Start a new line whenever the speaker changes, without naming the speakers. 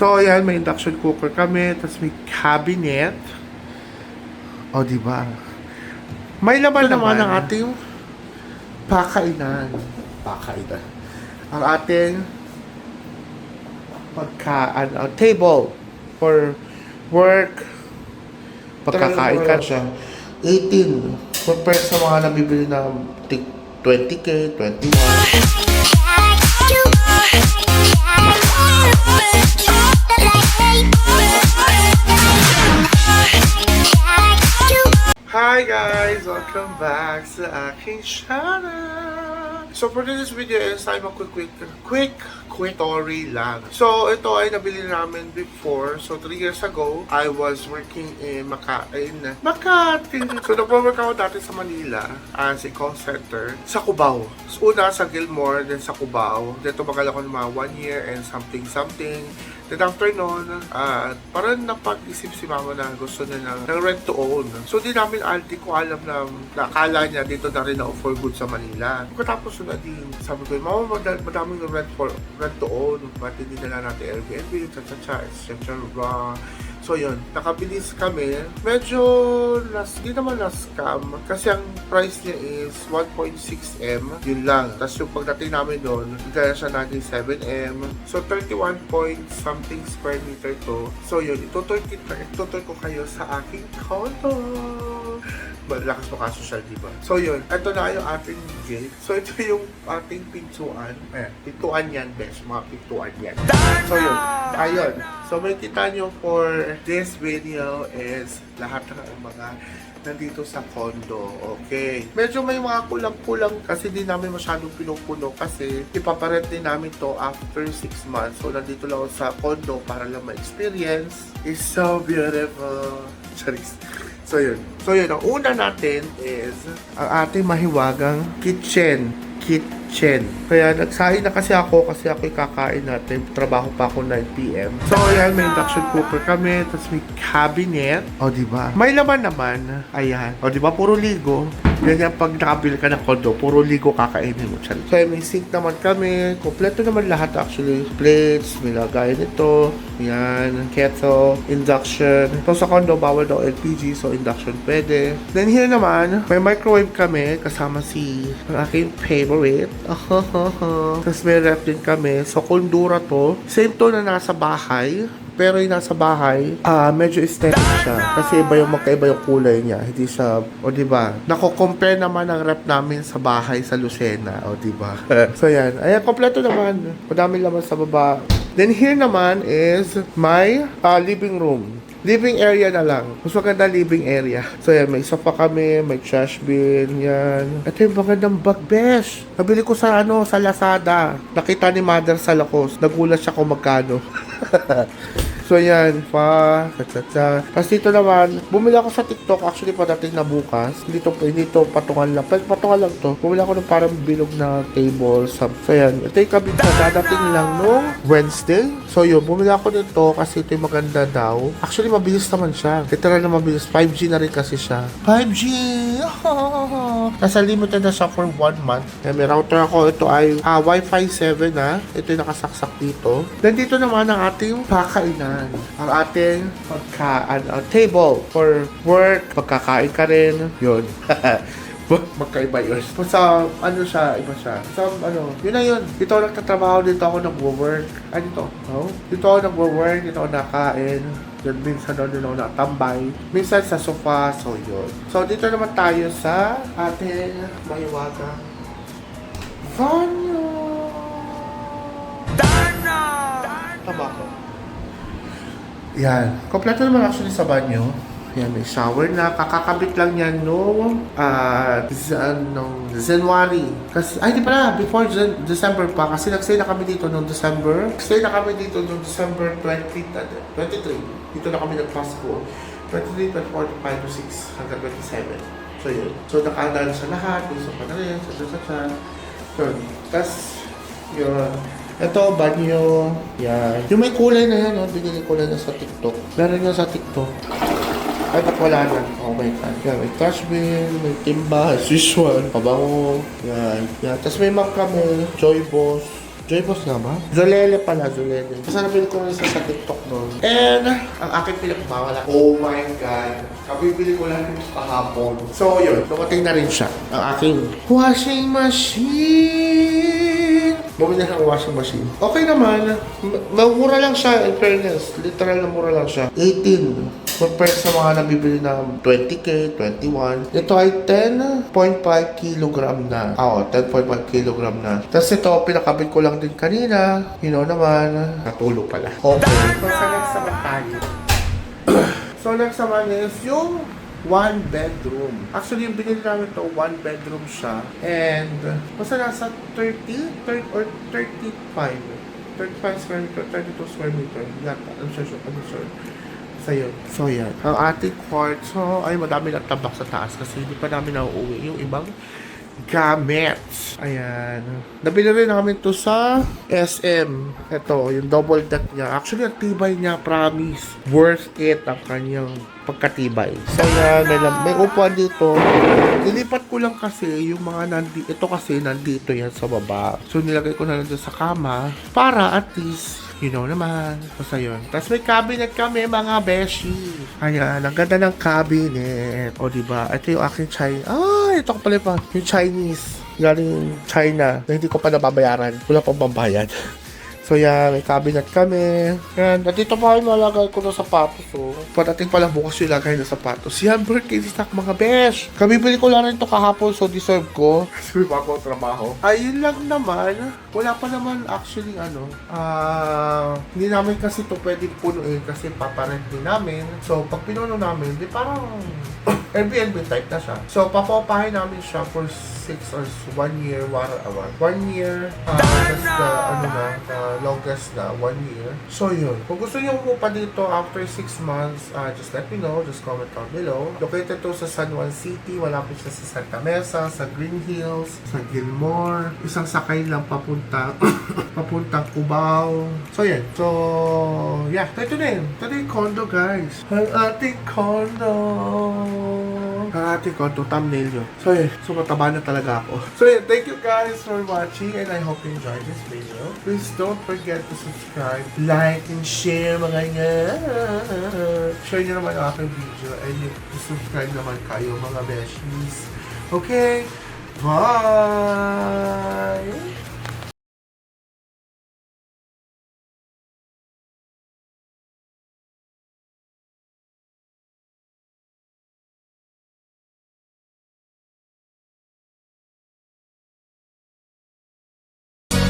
So, ayan, may induction cooker kami, tapos may cabinet. O, diba? May laman naman ang ating pakainan. Pakainan. Ang ating table for work. Pagkakain ka siya. 18. Compared sa mga nabibili na 20k, 21. Hi guys! Welcome back sa aking channel! So for this video is I'm a quick story lang. So ito ay nabili namin before. So 3 years ago, I was working in Makati. So nag-work ako dati sa Manila as a call center sa Cubao. So, una sa Gilmore, then sa Cubao. Then tumagal ako ng mga 1 year and something. Then after nun, parang napag-isip si mama na gusto niya ng rent to own. So di ko alam na akala niya dito na rin ako for good sa Manila. Pagkatapos na din, sabi ko, mama, madaming rent to own. Ba't hindi na lang natin Airbnb, etc. So yun, nakabilis kami. Medyo, di naman na-scam. Kasi ang price niya is 1.6M. Yun lang. Tapos yung pagdating namin doon, kaya siya naging 7M. So 31 point something square meter to. So yun, itutur ko kayo sa aking condo. Malakas mo ka-social, diba? So yun, ito na yung ating gate. So ito yung ating pintuan. Pintuan yan, best. Mga pintuan yan. So yun, ayun. So may kita nyo for this video is lahat ng mga nandito sa condo. Okay. Medyo may mga kulang-kulang kasi di namin masyadong pinupuno kasi ipaparent din namin to after 6 months. So nandito lang ako sa condo para lang ma-experience. It's so beautiful. Charis. So yun. Ang una natin is ang ating mahiwagang kitchen. Kaya nagsahin na kasi ako'y kakain natin. Trabaho pa ako 9 PM. So ayan, may induction cooker kami. Tapos may cabinet. O diba? May laman naman. Ayan. O diba? Puro ligo. Ganyan pag nakabili ka ng condo, puro ligo kakainin mo siya. So may sink naman kami. Kompleto naman lahat actually. Plates, may lagayan ito. Yan. Kettle. Induction. So sa condo, bawal daw LPG. So induction pwede. Then here naman, may microwave kami. Kasama ang aking favorite. Tapos may ref din kami. So kundura to. Same to na nasa bahay. Pero yung nasa bahay, medyo aesthetic siya. Kasi magkaiba yung kulay niya. Hindi siya, o diba? Nako-compare naman ang rep namin sa bahay sa Lucena, o diba? So yan. Ayan, kompleto naman. Madami naman sa baba. Then here naman is my living room. Living area na lang. Mas maganda living area. So yan, may sofa kami, may trash bin, yan. Ito yung magandang bag, besh. Nabili ko sa Lazada. Nakita ni mother sa Lacoste. Nagulat siya kung magkano. So yan, Tapos dito naman, bumili ako sa TikTok, actually padating na bukas. Hindi to patungan lang. Patungan lang to. Bumili ako ng parang bilog na table. So yan, ito yung kabit na dadating lang nung Wednesday. So yun, bumili ako nito kasi ito yung maganda daw. Actually, mabilis naman siya. Literal na mabilis. 5G na rin kasi siya. 5G! Nasa limited na siya for 1 month. May router ako. Ito ay Wi-Fi 7 na. Ito yung nakasaksak dito. Then dito naman ang ating pakainan. Ang ating table for work. Pagkakain ka rin. Yun. Magkaiba yun. Sa iba siya. Yun na yun. Dito ako nagtatrabaho, dito ako nag-work. Dito. Dito ako nag-work, dito ako nakain. Then minsan doon ako nakatambay. Minsan sa sofa, so yun. So dito naman tayo sa ating mahiwagang banyo. Tama ko. Yan. Kompleto naman actually sa banyo. Yan, may shower na. Kakakabit lang yan noong January. Kasi, di pala, before December pa. Kasi nag-stay na kami dito noong December. December 23. Dito na kami nag-Pasko. 23, 24, 25, 26, hanggang 27. So, yun. So, nakahanda na sa lahat. Gusto pa na rin. Sa. Yun. Tapos, yun. Ito, banyo. Yan. Yung may kulay na yan, binili ko na sa TikTok. Meron yun sa TikTok. Ay, wala na. Oh my God. Yan, may trash bin, may timba, as usual, pabango. Yan. Tapos may map kami, Joy Boss. Joyboss nga ba? Zolele pala, Zolele. Basta nabili ko rin sa TikTok noon. And, ang aking pinagmawala. Oh my God. Kabibili ko lang ito kahapon. So, yun. Dumating na rin siya. Ang aking washing machine. Bumili ng washing machine. Okay naman. Mura lang siya, in fairness. Literal na mura lang siya. 18. Compared sa mga nabibili na 20k, 21. Ito ay 10.5 kilogram na. Oo, 10.5 kilogram na. Tapos ito, pinakabit ko lang din kanina. You know naman, natulog pala. Okay. So, sa next naman tayo. So, next naman is yung one bedroom. Actually, yung binili namin to, one bedroom siya. And, basta nasa 30 or 35. 35 square meter, 32 square meter. Yata, I'm sure. So, yan. Ang ating kwarto, ay madami ng tabak sa taas kasi hindi pa namin nauuwi yung ibang gamit. Ayan. Nabili rin namin to sa SM. Ito, yung double deck niya. Actually, ang tibay niya, promise. Worth it ang kanyang pagkatibay. So, yan. May upuan dito. Nilipat ko lang kasi yung mga nandito. Ito kasi nandito yan sa baba. So, nilagay ko na lang dyan sa kama para at least you know naman. Basta yun. Tapos may cabinet kami, mga beshi. Ayan, ang ganda ng cabinet. O, diba? Ito yung aking China. Ito ko pala pa. Yung Chinese. Galing China na hindi ko pa nababayaran. Wala pang pambayad. So, yan. May cabinet kami. Yan. Nandito pa kayo malagay ko ng sapatos. Oh. Patating pala bukas yung lagay ng sapatos. Yan, birthday stock mga besh. Kabibili ko lang rin ito kahapon. So, deserve ko. Kasi may bago trabaho. Ayun lang naman. Wala pa naman actually hindi namin kasi ito pwedeng punuin kasi paparent din namin. So, pag pinuno namin, di parang Airbnb type na siya. So, papapahin namin siya for 6 or 1 year, 1 year, that's the longest na, 1 year. So, yun. Kung gusto niyo umupa dito after 6 months, just let me know, just comment down below. Located to sa San Juan City, malapit siya sa Santa Mesa, sa Green Hills, sa Gilmore. Isang sakay lang papuntang Cubao. So, yan. So, yeah. Ito na yun. Ito na yung condo, guys. Ang ating condo. Thumbnail yun. So, yeah. So, mataba na talaga ako. So, yeah. Thank you guys for watching and I hope you enjoyed this video. Please don't forget to subscribe, like, and share mga yan. Share nyo naman ang aking video and subscribe naman kayo mga besties. Okay? Bye!